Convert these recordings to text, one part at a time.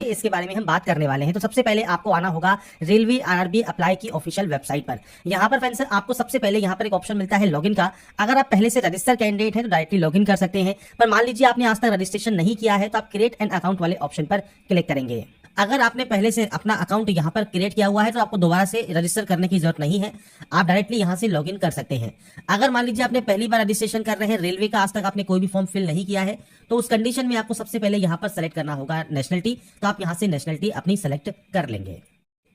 इसके बारे में हम बात करने वाले हैं। तो सबसे पहले आपको आना होगा रेलवे आरआरबी अप्लाई की ऑफिशियल वेबसाइट पर। यहाँ पर फ्रेंड्स आपको सबसे पहले यहाँ पर एक ऑप्शन मिलता है लॉगिन का। अगर आप पहले से रजिस्टर कैंडिडेट हैं तो डायरेक्टली लॉगिन कर सकते हैं, पर मान लीजिए आपने आज तक रजिस्ट्रेशन नहीं किया है तो आप क्रिएट एन अकाउंट वाले ऑप्शन पर क्लिक करेंगे। अगर आपने पहले से अपना अकाउंट यहाँ पर क्रिएट किया हुआ है तो आपको दोबारा से रजिस्टर करने की जरूरत नहीं है, आप डायरेक्टली यहाँ से लॉगिन कर सकते हैं। अगर मान लीजिए आपने पहली बार रजिस्ट्रेशन कर रहे हैं रेलवे का, आज तक आपने कोई भी फॉर्म फिल नहीं किया है, तो उस कंडीशन में आपको सबसे पहले यहाँ पर सेलेक्ट करना होगा नेशनलिटी। तो आप यहाँ से नेशनलिटी अपनी सेलेक्ट कर लेंगे।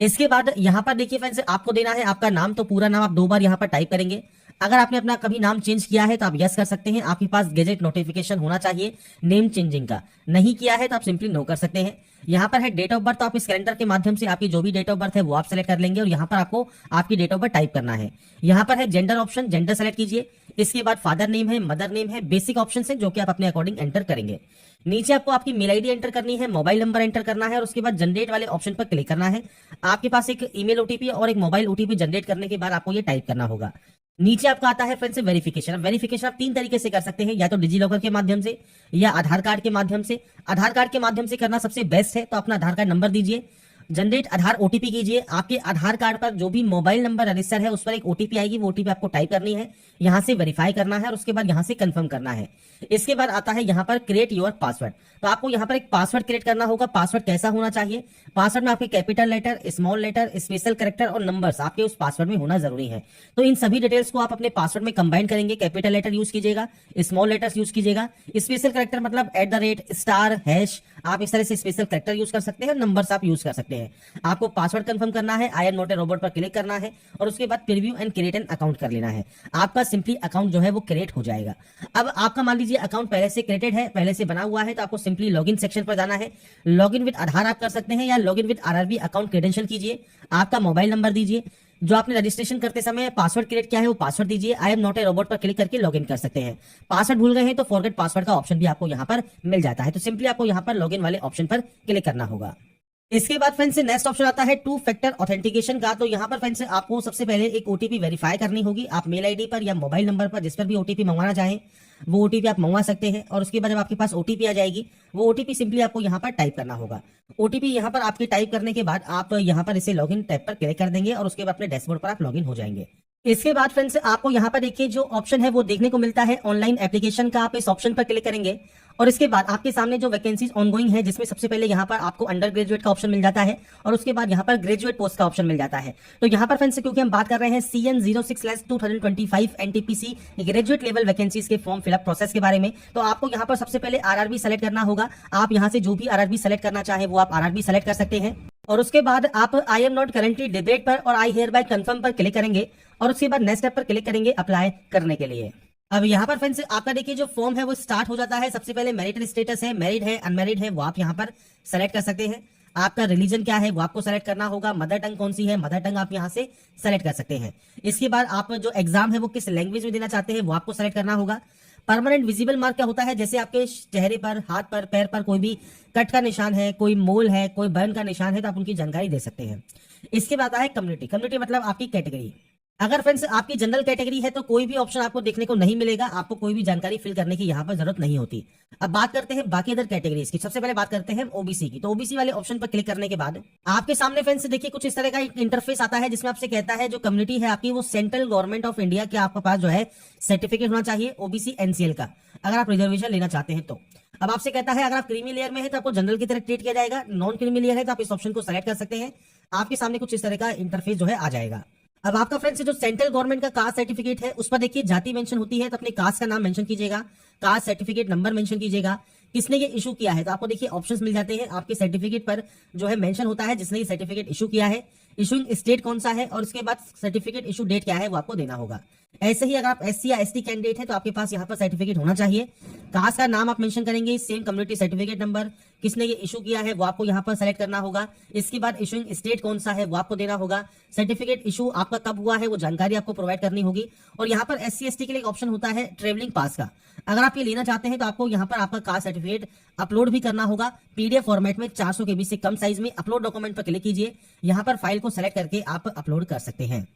इसके बाद यहाँ पर देखिए फ्रेंड्स आपको देना है आपका नाम। तो पूरा नाम आप 2 बार यहाँ पर टाइप करेंगे। अगर आपने अपना कभी नाम चेंज किया है तो आप यस कर सकते हैं, आपके पास गेजेट नोटिफिकेशन होना चाहिए नेम चेंजिंग का। नहीं किया है तो आप सिंपली नो कर सकते हैं। यहाँ पर है डेट ऑफ बर्थ, तो आप इस कैलेंडर के माध्यम से आपकी जो भी डेट ऑफ बर्थ है वो आप सेलेक्ट कर लेंगे और यहाँ पर आपको आपकी डेट ऑफ बर्थ टाइप करना है। यहाँ पर है जेंडर ऑप्शन, जेंडर सेलेक्ट कीजिए। इसके बाद फादर नेम है, मदर नेम है, बेसिक ऑप्शन है जो कि आप अपने अकॉर्डिंग एंटर करेंगे। नीचे आपको आपकी मेल आईडी एंटर करनी है, मोबाइल नंबर एंटर करना है और उसके बाद जनरेट वाले ऑप्शन पर क्लिक करना है। आपके पास एक ईमेल ओटीपी और एक मोबाइल ओटीपी जनरेट करने के बाद आपको ये टाइप करना होगा। नीचे आपका आता है फ्रेंड्स वेरिफिकेशन। वेरिफिकेशन आप 3 तरीके से कर सकते हैं, या तो डिजी लॉकर के माध्यम से या आधार कार्ड के माध्यम से। आधार कार्ड के माध्यम से करना सबसे बेस्ट है, तो अपना आधार कार्ड नंबर दीजिए, जनरेट आधार ओटीपी कीजिए। आपके आधार कार्ड पर जो भी मोबाइल नंबर रजिस्टर है उस पर एक ओटीपी आएगी, वो ओटीपी आपको टाइप करनी है, यहां से वेरीफाई करना है और उसके बाद यहां से कंफर्म करना है। इसके बाद आता है यहाँ पर क्रिएट योर पासवर्ड। तो आपको यहाँ पर एक पासवर्ड क्रिएट करना होगा। पासवर्ड कैसा होना चाहिए? पासवर्ड में आपके capital letter, small letter, special character और नंबर्स आपके उस पासवर्ड में होना जरूरी है। तो इन सभी डिटेल्स को आप अपने पासवर्ड में कंबाइन करेंगे। कैपिटल लेटर यूज कीजिएगा, स्मॉल लेटर्स यूज कीजिएगा, स्पेशल कैरेक्टर मतलब @ स्टार हैश, आप इस तरह से स्पेशल कैरेक्टर यूज कर सकते हैं, नंबर्स आप यूज कर सकते हैं। आपको पासवर्ड कंफर्म करना है, I am not a robot पर क्लिक करना है और उसके बाद preview and create an account कर लेना है। आपका सिंपली अकाउंट जो है वो क्रिएट हो जाएगा। अब आपका मान लीजिए अकाउंट पहले से क्रिएटेड है, पहले से बना हुआ है, तो आपको सिंपली लॉगिन सेक्शन पर जाना है। लॉगिन विद आधार आप कर सकते हैं या login with RRB account credential कीजिए। आपका मोबाइल नंबर दीजिए, जो आपने रजिस्ट्रेशन करते समय पासवर्ड क्रिएट किया है वो पासवर्ड दीजिए। I am not a robot पर क्लिक करके लॉगिन कर सकते हैं। पासवर्ड भूल गए हैं तो फॉरगेट पासवर्ड का ऑप्शन भी आपको यहाँ पर मिल जाता है। तो सिंपली आपको यहाँ पर लॉगिन वाले ऑप्शन पर क्लिक करना होगा। इसके बाद फ्रेंड्स नेक्स्ट ऑप्शन आता है 2 फैक्टर ऑथेंटिकेशन का। तो यहाँ पर फ्रेंड्स आपको सबसे पहले एक ओटीपी वेरीफाई करनी होगी। आप मेल आईडी पर या मोबाइल नंबर पर जिस पर भी ओटीपी मंगवाना चाहें वो ओटीपी आप मंगवा सकते हैं और उसके बाद जब आपके पास ओटीपी आ जाएगी वो ओटीपी सिंपली आपको यहाँ पर टाइप करना होगा। ओटीपी यहाँ पर आपके टाइप करने के बाद आप यहाँ पर इसे लॉगिन टैब पर क्लिक कर देंगे और उसके बाद अपने डैशबोर्ड पर आप लॉगिन हो जाएंगे। इसके बाद फ्रेंड्स आपको यहाँ पर देखिए जो ऑप्शन है वो देखने को मिलता है ऑनलाइन एप्लीकेशन का। आप इस ऑप्शन पर क्लिक करेंगे और इसके बाद आपके सामने जो वैकेंसीज ऑनगोइंग है, जिसमें सबसे पहले यहाँ पर आपको अंडर ग्रेजुएट का ऑप्शन मिल जाता है और उसके बाद यहाँ पर ग्रेजुएट पोस्ट का ऑप्शन मिल जाता है। तो यहाँ पर फ्रेंड्स क्योंकि हम बात कर रहे हैं CN 06/2025 NTPC graduate level vacancies के फॉर्म फिलअप प्रोसेस के बारे में, तो आपको यहाँ पर सबसे पहले आरआरबी सेलेक्ट करना होगा। आप यहाँ से जो भी आरआरबी सेलेक्ट करना चाहे वो आप आरआरबी सेलेक्ट कर सकते हैं और उसके बाद आप I am not currently debate पर और आई हियर बाय कंफर्म पर क्लिक करेंगे और उसके बाद नेक्स्ट स्टेप पर क्लिक करेंगे अप्लाई करने के लिए। अब यहाँ पर फ्रेंड्स आपका देखिए जो फॉर्म है वो स्टार्ट हो जाता है। सबसे पहले मैरिटल स्टेटस है, मैरिड है, अनमैरिड है, वो आप यहाँ पर सेलेक्ट कर सकते हैं। आपका रिलीजन क्या है वो आपको सेलेक्ट करना होगा। मदर टंग कौन सी है, मदर टंग आप यहाँ से सेलेक्ट कर सकते हैं। इसके बाद आप जो एग्जाम है वो किस लैंग्वेज में देना चाहते हैं वो आपको सेलेक्ट करना होगा। परमानेंट विजिबल मार्क क्या होता है? जैसे आपके चेहरे पर, हाथ पर, पैर पर कोई भी कट का निशान है, कोई मोल है, कोई बर्न का निशान है तो आप उनकी जानकारी दे सकते हैं। इसके बाद आता है कम्युनिटी। कम्युनिटी मतलब आपकी कैटेगरी। अगर फ्रेंड्स आपकी जनरल कैटेगरी है तो कोई भी ऑप्शन आपको देखने को नहीं मिलेगा, आपको कोई भी जानकारी फिल करने की यहाँ पर जरूरत नहीं होती। अब बात करते हैं बाकी अदर कैटेगरीज की। सबसे पहले बात करते हैं ओबीसी की। तो ओबीसी वाले ऑप्शन पर क्लिक करने के बाद आपके सामने फ्रेंड्स देखिए कुछ इस तरह का इंटरफेस आता है जिसमें आपसे कहता है जो कम्युनिटी है आपकी वो सेंट्रल गवर्नमेंट ऑफ इंडिया के आपके पास जो है सर्टिफिकेट होना चाहिए ओबीसी NCL का, अगर आप रिजर्वेशन लेना चाहते हैं तो। अब आपसे कहता है अगर आप क्रीमी लेयर में है तो आपको जनरल की तरह ट्रीट किया जाएगा, नॉन क्रीमी लेयर है तो आप इस ऑप्शन को सेलेक्ट कर सकते हैं। आपके सामने कुछ इस तरह का इंटरफेस जो है आ जाएगा। अब आपका फ्रेंड्स जो सेंट्रल गवर्नमेंट का कास्ट सर्टिफिकेट है उस पर देखिए जाति मेंशन होती है तो अपने कास्ट का नाम मेंशन कीजिएगा, कास्ट सर्टिफिकेट नंबर मेंशन कीजिएगा, किसने ये इशू किया है तो आपको देखिए ऑप्शंस मिल जाते हैं। आपके सर्टिफिकेट पर जो है मेंशन होता है जिसने ये सर्टिफिकेट इशू किया है, इशूइंग स्टेट कौन सा है और उसके बाद सर्टिफिकेट इशू डेट क्या है वो आपको देना होगा। ऐसे ही अगर आप SC या ST कैंडिडेट है तो आपके पास यहाँ पर सर्टिफिकेट होना चाहिए। कास्ट का नाम आप मेंशन करेंगे, सेम कम्युनिटी सर्टिफिकेट नंबर, किसने ये इशू किया है वो आपको यहाँ पर सेलेक्ट करना होगा। इसके बाद इशूइंग स्टेट कौन सा है वो आपको देना होगा। सर्टिफिकेट इशू आपका कब हुआ है वो जानकारी आपको प्रोवाइड करनी होगी। और यहाँ पर SC ST के लिए ऑप्शन होता है ट्रेवलिंग पास का। अगर आप ये लेना चाहते हैं तो आपको यहाँ पर आपका कास्ट सर्टिफिकेट अपलोड भी करना होगा PDF फॉर्मेट में 400 KB से कम साइज में। अपलोड डॉक्यूमेंट पर क्लिक कीजिए, यहाँ पर फाइल को सेलेक्ट करके आप अपलोड कर सकते हैं।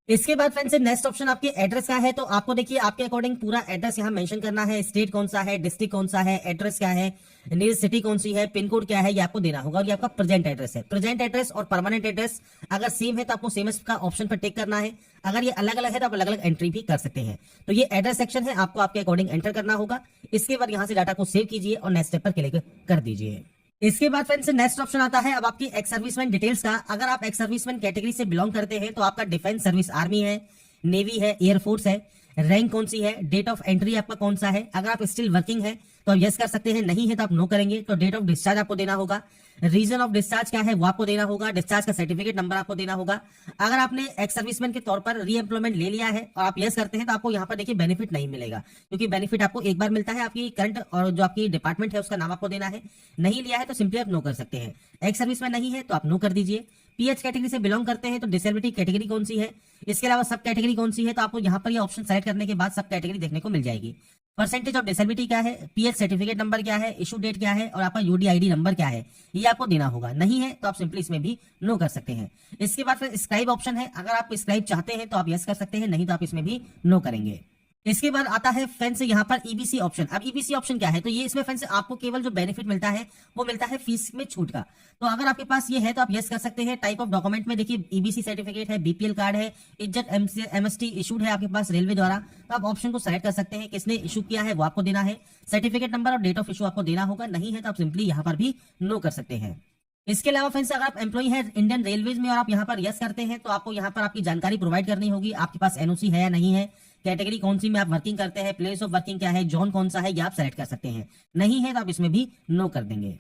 इसके बाद फ्रेंड्स नेक्स्ट ऑप्शन आपके एड्रेस का है। तो आपको देखिए आपके अकॉर्डिंग पूरा एड्रेस यहाँ मेंशन करना है, स्टेट कौन सा है, डिस्ट्रिक्ट कौन सा है, एड्रेस क्या है, नियरेस्ट सिटी कौन सी है, पिन कोड क्या है, ये आपको देना होगा। और ये आपका प्रेजेंट एड्रेस है। प्रेजेंट एड्रेस और परमानेंट एड्रेस अगर सेम है तो आपको सेम का ऑप्शन पर टिक करना है। अगर ये अलग अलग है तो आप अलग अलग एंट्री भी कर सकते हैं। तो ये एड्रेस सेक्शन है, आपको आपके अकॉर्डिंग एंटर करना होगा। इसके बाद यहाँ से डाटा को सेव कीजिए और नेक्स्ट स्टेप पर क्लिक कर दीजिए। इसके बाद फ्रेंड्स नेक्स्ट ऑप्शन आता है अब आपकी एक्स सर्विसमैन डिटेल्स का। अगर आप एक्स सर्विसमैन कैटेगरी से बिलोंग करते हैं तो आपका डिफेंस सर्विस आर्मी है, नेवी है, एयरफोर्स है, रैंक कौन सी है, डेट ऑफ एंट्री आपका कौन सा है। अगर आप स्टिल वर्किंग है तो आप यस कर सकते हैं, नहीं है तो आप नो करेंगे। तो डेट ऑफ डिस्चार्ज आपको देना होगा, रीजन ऑफ डिस्चार्ज क्या है वो आपको देना होगा, डिस्चार्ज का सर्टिफिकेट नंबर आपको देना होगा। अगर आपने एक्स सर्विसमैन के तौर पर री एम्प्लॉयमेंट ले लिया है और आप यस करते हैं तो आपको यहाँ पर देखिए बेनिफिट नहीं मिलेगा, क्योंकि बेनिफिट आपको एक बार मिलता है। आपकी करंट और जो आपकी डिपार्टमेंट है उसका नाम आपको देना है। नहीं लिया है तो सिंपली आप नो कर सकते हैं। एक्स सर्विसमैन नहीं है तो आप नो कर दीजिए। पीएच कैटेगरी से बिलोंग करते हैं तो डिसेबिलिटी कैटेगरी कौन सी है, इसके अलावा सब कैटेगरी कौन सी है, तो आपको यहाँ पर ये ऑप्शन सेलेक्ट करने के बाद सब कैटेगरी देखने को मिल जाएगी। परसेंटेज ऑफ डिसेबिलिटी क्या है, पीएच सर्टिफिकेट नंबर क्या है, इशू डेट क्या है और आपका यूडीआईडी नंबर क्या है, ये आपको देना होगा। नहीं है तो आप सिंपली इसमें भी नो कर सकते हैं। इसके बाद फिर स्क्राइब ऑप्शन है। अगर आप स्क्राइब चाहते हैं तो आप यस कर सकते हैं, नहीं तो आप इसमें भी नो करेंगे। इसके बाद आता है फ्रेंड्स यहाँ पर ईबीसी ऑप्शन। अब ईबीसी ऑप्शन क्या है, तो ये इसमें फ्रेंड्स आपको केवल जो बेनिफिट मिलता है वो मिलता है फीस में छूट का। तो अगर आपके पास ये है तो आप यस कर सकते हैं। टाइप ऑफ डॉक्यूमेंट में देखिए ईबीसी सर्टिफिकेट है, बीपीएल कार्ड है, इज्जत एमएसटी इशूड है आपके पास रेलवे द्वारा, तो आप ऑप्शन को सेलेक्ट कर सकते हैं। किसने इशू किया है वो आपको देना है, सर्टिफिकेट नंबर और डेट ऑफ इशू आपको देना होगा। नहीं है तो आप सिंपली यहाँ पर भी नो कर सकते हैं। इसके अलावा फ्रेंड्स अगर आप एम्प्लॉई हैं इंडियन रेलवेज में और आप यहाँ पर यस करते हैं तो आपको यहाँ पर आपकी जानकारी प्रोवाइड करनी होगी। आपके पास एनओसी है या नहीं है, कैटेगरी कौन सी में आप वर्किंग करते हैं, प्लेस ऑफ वर्किंग क्या है, जोन कौन सा है, ये आप सेलेक्ट कर सकते हैं। नहीं है तो आप इसमें भी नो कर देंगे।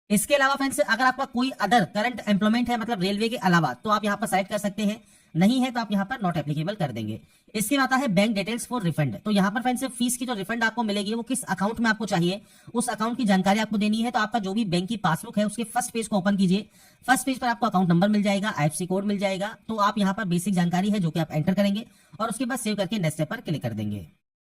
इसके अलावा फ्रेंड्स अगर आपका कोई अदर करंट एम्प्लॉयमेंट है मतलब रेलवे के अलावा, तो आप यहाँ पर सेलेक्ट कर सकते हैं। नहीं है तो आप यहाँ पर नॉट एप्लीकेबल कर देंगे। इसके बाद आता है बैंक डिटेल्स फॉर रिफंड। तो यहाँ पर फ्रेंड्स फीस की जो रिफंड आपको मिलेगी वो किस अकाउंट में आपको चाहिए, उस अकाउंट की जानकारी आपको देनी है। तो आपका जो भी बैंक की पासबुक है उसके फर्स्ट पेज को ओपन कीजिए। फर्स्ट पेज पर आपको अकाउंट नंबर मिल जाएगा, आईएफएससी कोड मिल जाएगा। तो आप यहाँ पर बेसिक जानकारी है जो कि आप एंटर करेंगे और उसके बाद सेव करके नेक्स्ट स्टेप पर क्लिक कर देंगे।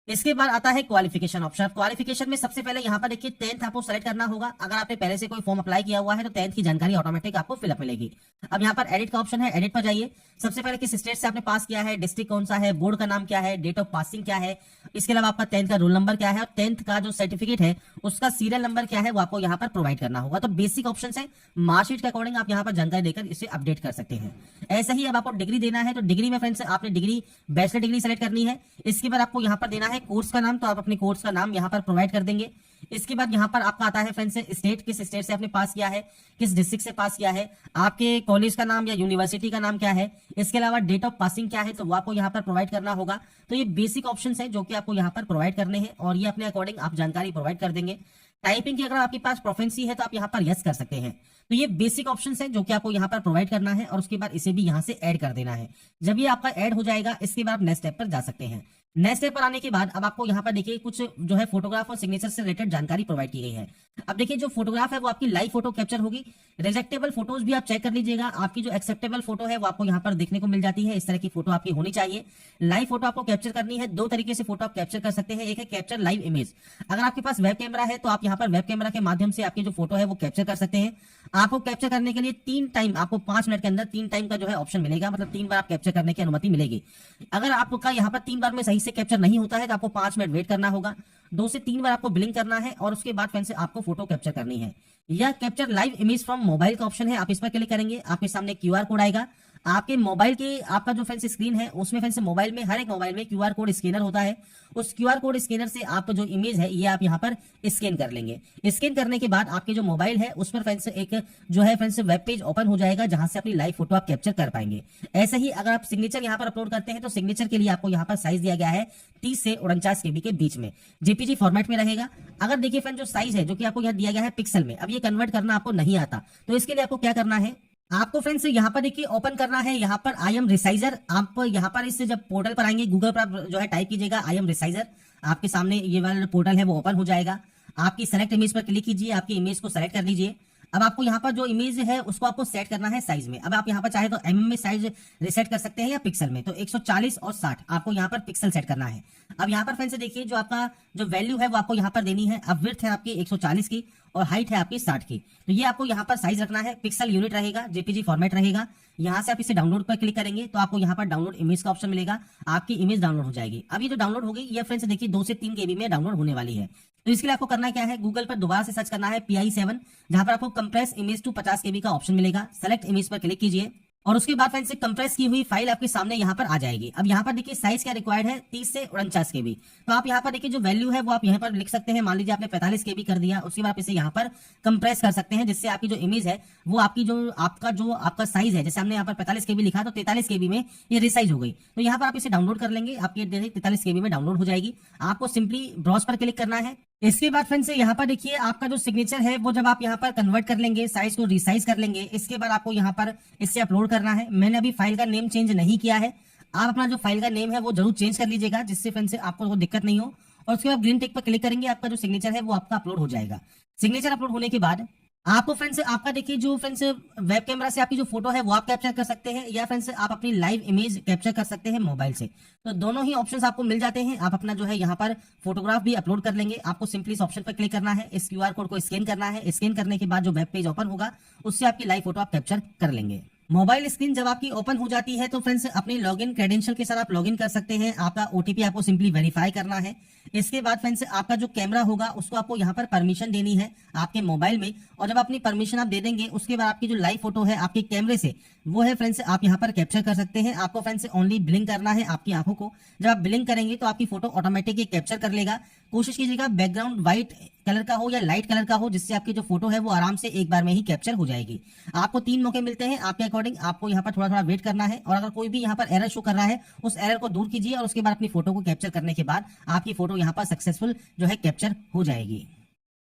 इसके बाद आता है क्वालिफिकेशन ऑप्शन। क्वालिफिकेशन में सबसे पहले यहाँ पर देखिए 10th आपको सेलेक्ट करना होगा। अगर आपने पहले से कोई फॉर्म अप्लाई किया हुआ है तो 10th की जानकारी ऑटोमेटिक आपको फिलअप मिलेगी। अब यहाँ पर एडिट का ऑप्शन है, एडिट पर जाइए। सबसे पहले किस स्टेट से आपने पास किया है, डिस्ट्रिक्ट कौन सा है, बोर्ड का नाम क्या है, डेट ऑफ पासिंग क्या है, इसके अलावा आपका 10th का रोल नंबर क्या है और 10th का जो सर्टिफिकेट है उसका सीरियल नंबर क्या है वो आपको यहाँ पर प्रोवाइड करना होगा। तो बेसिक ऑप्शन है, मार्कशीट के अकॉर्डिंग आप यहाँ पर जानकारी देकर इसे अपडेट कर सकते हैं। ऐसा ही अब आपको डिग्री देना है तो डिग्री में फ्रेंड्स आपने डिग्री बैचलर डिग्री सेलेक्ट करनी है। इसके बाद आपको यहाँ पर देना है कोर्स का नाम, तो आप अपने कोर्स का नाम यहाँ पर प्रोवाइड कर देंगे। इसके बाद यहाँ पर आपका आता है फ्रेंड्स स्टेट, किस स्टेट से आपने पास किया है, किस डिस्ट्रिक्ट से पास किया है, आपके कॉलेज का नाम या यूनिवर्सिटी का नाम क्या है, इसके अलावा डेट ऑफ पासिंग क्या है तो वो आपको यहाँ पर प्रोवाइड करना होगा। तो ये बेसिक ऑप्शंस है जो कि आपको यहाँ पर प्रोवाइड करने हैं और ये अपने अकॉर्डिंग आप जानकारी प्रोवाइड कर देंगे। टाइपिंग की अगर आपके पास प्रोफिशिएंसी है तो आप यहाँ पर यस कर सकते हैं। तो ये बेसिक ऑप्शंस है जो कि आपको यहाँ पर प्रोवाइड करना है और उसके बाद इसे भी यहाँ से ऐड कर देना है। जब ये आपका ऐड हो जाएगा इसके बाद आप नेक्स्ट स्टेप पर जा सकते हैं। नेक्स्ट स्टेप पर आने के बाद अब आपको यहाँ पर देखिए कुछ जो है फोटोग्राफ और सिग्नेचर से रिलेटेड जानकारी प्रोवाइड की गई है। अब देखिए जो फोटोग्राफ है वो आपकी लाइव फोटो कैप्चर होगी। रिजेक्टेबल फोटोज भी आप चेक कर लीजिएगा। आपकी जो एक्सेप्टेबल फोटो है वो आपको यहाँ पर देखने को मिल जाती है। इस तरह की फोटो आपकी होनी चाहिए। लाइव फोटो आपको कैप्चर करनी है। दो तरीके से फोटो आप कैप्चर कर सकते हैं। एक है कैप्चर लाइव इमेज। अगर आपके पास वेब कैमरा है तो आप यहाँ पर वेब कैमरा के माध्यम से आपकी जो फोटो है वो कैप्चर कर सकते हैं। आपको कैप्चर करने के लिए 3 टाइम, आपको 5 मिनट के अंदर 3 टाइम का जो है ऑप्शन मिलेगा, मतलब 3 बार आप कैप्चर करने की अनुमति मिलेगी। अगर आपका यहाँ पर 3 बार में सही से कैप्चर नहीं होता है तो आपको 5 मिनट वेट करना होगा। 2 से 3 बार आपको ब्लिंक करना है और उसके बाद फिर से आपको फोटो कैप्चर करनी है। यह capture live image from mobile का ऑप्शन है। आप इस पर क्लिक करेंगे, आपके सामने क्यूआर कोड आएगा। आपके मोबाइल के आपका जो फ्रेंड्स स्क्रीन है उसमें फ्रेंड्स मोबाइल में हर एक मोबाइल में क्यूआर कोड स्कैनर होता है। उस क्यूआर कोड स्कैनर से आप जो इमेज है ये आप यहाँ पर स्कैन कर लेंगे। स्कैन करने के बाद आपके जो मोबाइल है उस पर फ्रेंड्स एक जो है फ्रेंड्स वेब पेज ओपन हो जाएगा जहां से अपनी लाइव फोटो आप कैप्चर कर पाएंगे। ऐसे ही अगर आप सिग्नेचर यहाँ पर अपलोड करते हैं तो सिग्नेचर के लिए आपको यहाँ पर साइज दिया गया है 30 से 49 KB के बीच में, जेपीजी फॉर्मेट में रहेगा। अगर देखिए फ्रेंड जो साइज है जो कि आपको यहाँ दिया गया है पिक्सल में, अब ये कन्वर्ट करना आपको नहीं आता तो इसके लिए आपको क्या करना है, आपको फ्रेंड्स यहाँ पर देखिए ओपन करना है यहाँ पर आई एम रिसाइजर। आप यहाँ पर इससे जब पोर्टल पर आएंगे गूगल पर आप जो है टाइप कीजिएगा आई एम रिसाइजर, आपके सामने ये वाला पोर्टल है वो ओपन हो जाएगा। आपकी सेलेक्ट इमेज पर क्लिक कीजिए, आपकी इमेज को सेलेक्ट कर लीजिए। अब आपको यहाँ पर जो इमेज है उसको आपको सेट करना है साइज में। अब आप यहाँ पर चाहे तो एमएम में साइज रिसेट कर सकते हैं या पिक्सल में। तो 140 और 60 आपको यहाँ पर पिक्सल सेट करना है। अब यहाँ पर फ्रेंड्स देखिए जो आपका जो वैल्यू है वो आपको यहाँ पर देनी है। अब विड्थ है आपकी 140 की और हाइट है आपकी 60 की। तो ये आपको यहाँ पर साइज रखना है। पिक्सल यूनिट रहेगा, जेपीजी फॉर्मेट रहेगा। यहाँ से आप इसे डाउनलोड पर क्लिक करेंगे तो आपको यहाँ पर डाउनलोड इमेज का ऑप्शन मिलेगा, आपकी इमेज डाउनलोड हो जाएगी। अब ये जो डाउनलोड होगी ये फ्रेंड्स देखिए 2 से 3 केबी में डाउनलोड होने वाली है। तो इसके लिए आपको करना क्या है, गूगल पर दोबारा से सर्च करना है PI7, जहां पर आपको कंप्रेस इमेज टू 50 केबी का ऑप्शन मिलेगा। सेलेक्ट इमेज पर क्लिक कीजिए और उसके बाद फ्रेंड्स कंप्रेस की हुई फाइल आपके सामने यहाँ पर आ जाएगी। अब यहाँ पर देखिए साइज क्या रिक्वायर्ड है, 30 से 49 केबी। तो आप यहाँ पर देखिए जो वैल्यू है वो आप यहाँ पर लिख सकते हैं। मान लीजिए आपने 45 केबी कर दिया, उसके बाद आप इसे यहाँ पर कंप्रेस कर सकते हैं, जिससे आपकी जो इमेज है वो आपकी जो आपका साइज है, जैसे हमने यहाँ पर 45 केबी लिखा तो 43 केबी में ये रिसाइज हो गई। तो यहाँ पर आप इसे डाउनलोड कर लेंगे, आपकी 43 केबी में डाउनलोड हो जाएगी। आपको सिंपली ब्राउज पर क्लिक करना है। इसके बाद फ्रेंड्स यहाँ पर देखिए आपका जो सिग्नेचर है वो जब आप यहाँ पर कन्वर्ट कर लेंगे, साइज को रिसाइज कर लेंगे, इसके बाद आपको यहाँ पर इससे अपलोड करना है। मैंने अभी फाइल का नेम चेंज नहीं किया है, आप अपना जो फाइल का नेम है वो जरूर चेंज कर लीजिएगा, जिससे फ्रेंड्स आपको दिक्कत नहीं हो। और उसके बाद ग्रीन टिक पर क्लिक करेंगे, आपका जो सिग्नेचर है वो आपका अपलोड हो जाएगा। सिग्नेचर अपलोड होने के बाद आपको फ्रेंड्स आपका देखिए जो फ्रेंड्स वेब कैमरा से आपकी जो फोटो है वो आप कैप्चर कर सकते हैं, या फ्रेंड्स आप अपनी लाइव इमेज कैप्चर कर सकते हैं मोबाइल से। तो दोनों ही ऑप्शंस आपको मिल जाते हैं। आप अपना जो है यहाँ पर फोटोग्राफ भी अपलोड कर लेंगे। आपको सिंपली इस ऑप्शन पर क्लिक करना है, इस QR कोड को स्कैन करना है। स्कैन करने के बाद जो वेब पेज ओपन होगा उससे आपकी लाइव फोटो आप कैप्चर कर लेंगे। मोबाइल स्क्रीन जब आपकी ओपन हो जाती है तो फ्रेंड्स अपने लॉगिन क्रेडेंशियल के साथ आप लॉगिन कर सकते हैं। आपका OTP आपको सिंपली वेरीफाई करना है। इसके बाद फ्रेंड्स आपका जो कैमरा होगा उसको आपको यहाँ पर परमिशन देनी है आपके मोबाइल में, और जब अपनी परमिशन आप दे देंगे उसके बाद आपकी जो लाइव फोटो है आपके कैमरे से वो है फ्रेंड्स आप यहाँ पर कैप्चर कर सकते हैं। आपको फ्रेंड्स ओनली ब्लिंक करना है आपकी आंखों को। जब आप ब्लिंक करेंगे तो आपकी फोटो ऑटोमेटिकली कैप्चर कर लेगा। कोशिश कीजिएगा बैकग्राउंड व्हाइट कलर का हो या लाइट कलर का हो, जिससे आपकी जो फोटो है वो आराम से एक बार में ही कैप्चर हो जाएगी। आपको 3 मौके मिलते हैं, आपके अकॉर्डिंग आपको यहाँ पर थोड़ा थोड़ा वेट करना है। और अगर कोई भी यहाँ पर एरर शो कर रहा है उस एरर को दूर कीजिए और उसके बाद अपनी फोटो को कैप्चर करने के बाद आपकी फोटो यहाँ पर सक्सेसफुल जो है कैप्चर हो जाएगी।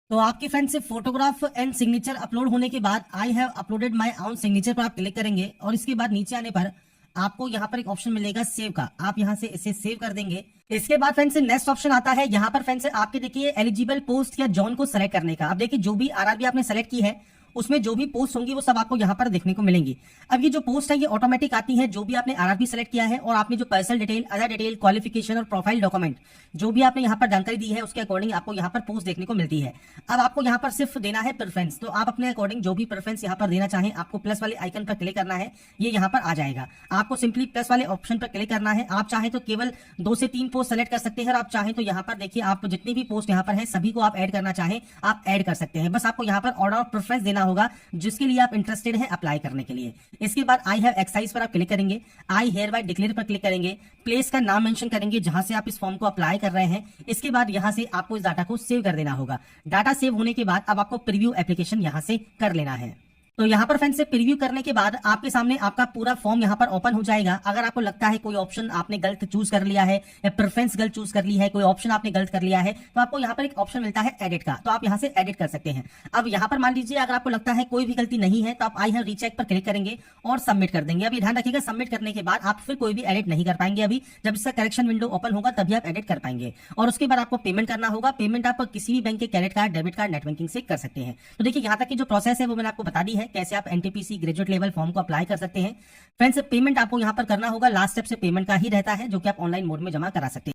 तो आपके फ्रेंड से फोटोग्राफ एंड सिग्नेचर अपलोड होने के बाद I have uploaded my own signature पर आप क्लिक करेंगे और इसके बाद नीचे आने पर आपको यहाँ पर एक ऑप्शन मिलेगा सेव का, आप यहाँ से इसे सेव कर देंगे। इसके बाद फ्रेंड्स नेक्स्ट ऑप्शन आता है, यहाँ पर फ्रेंड्स आपके देखिए एलिजिबल पोस्ट या जॉन को सेलेक्ट करने का। अब देखिए जो भी RRB आपने सेलेक्ट की है उसमें जो भी पोस्ट होंगी वो सब आपको यहाँ पर देखने को मिलेंगी। अब ये जो पोस्ट है ये ऑटोमेटिक आती है, जो भी आपने RRB सेलेक्ट किया है और आपने जो personal detail, other detail, qualification और प्रोफाइल डॉक्यूमेंट जो भी आपने यहाँ पर जानकारी दी है उसके अकॉर्डिंग आपको यहाँ पर पोस्ट देखने को मिलती है। अब आपको यहाँ पर सिर्फ देना है प्रेफरेंस, तो आप अपने अकॉर्डिंग जो भी प्रेफरेंस यहाँ पर देना चाहें आपको प्लस वाले आइकन पर क्लिक करना है, ये यहाँ पर आ जाएगा। आपको सिंपली प्लस वाले ऑप्शन पर क्लिक करना है। आप चाहें तो केवल 2 से 3 पोस्ट सेलेक्ट कर सकते हैं और आप चाहें तो यहाँ पर देखिए आप जितनी भी पोस्ट यहाँ पर है सभी को आप ऐड करना चाहें आप ऐड कर सकते हैं। बस आपको यहाँ पर ऑर्डर ऑफ प्रेफरेंस देना होगा जिसके लिए आप इंटरेस्टेड हैं अप्लाई करने के लिए। इसके बाद आई हैव एक्सरसाइज पर आप क्लिक करेंगे, आई हेयर बाय डिक्लेयर पर क्लिक करेंगे, प्लेस का नाम मेंशन करेंगे जहां से आप इस फॉर्म को अप्लाई कर रहे हैं। इसके बाद यहां से आपको इस डाटा को सेव कर देना होगा। डाटा सेव होने के बाद अब आपको प्रीव्यू एप्लीकेशन यहां से कर लेना है। तो यहाँ पर फ्रेंड्स से प्रीव्यू करने के बाद आपके सामने आपका पूरा फॉर्म यहाँ पर ओपन हो जाएगा। अगर आपको लगता है कोई ऑप्शन आपने गलत चूज कर लिया है या प्रेफरेंस गलत चूज कर ली है, कोई ऑप्शन आपने गलत कर लिया है, तो आपको यहाँ पर एक ऑप्शन मिलता है एडिट का, तो आप यहाँ से एडिट कर सकते हैं। अब यहाँ पर मान लीजिए अगर आपको लगता है कोई भी गलती नहीं है तो आप आई हैव रीचेक पर क्लिक करेंगे और सबमिट कर देंगे। अभी ध्यान रखिएगा सबमिट करने के बाद आप फिर कोई भी एडिट नहीं कर पाएंगे। अभी जब इसका करेक्शन विंडो ओपन होगा तभी आप एडिट कर पाएंगे। और उसके बाद आपको पेमेंट करना होगा। पेमेंट आप किसी भी बैंक के credit card, debit card, net banking से कर सकते हैं। तो देखिए यहाँ तक की जो प्रोसेस है वो मैंने आपको बता दी है, कैसे आप NTPC ग्रेजुएट लेवल फॉर्म को अप्लाई कर सकते हैं। फ्रेंड्स पेमेंट आपको यहाँ पर करना होगा, लास्ट स्टेप से पेमेंट का ही रहता है जो कि आप ऑनलाइन मोड में जमा करा सकते हैं।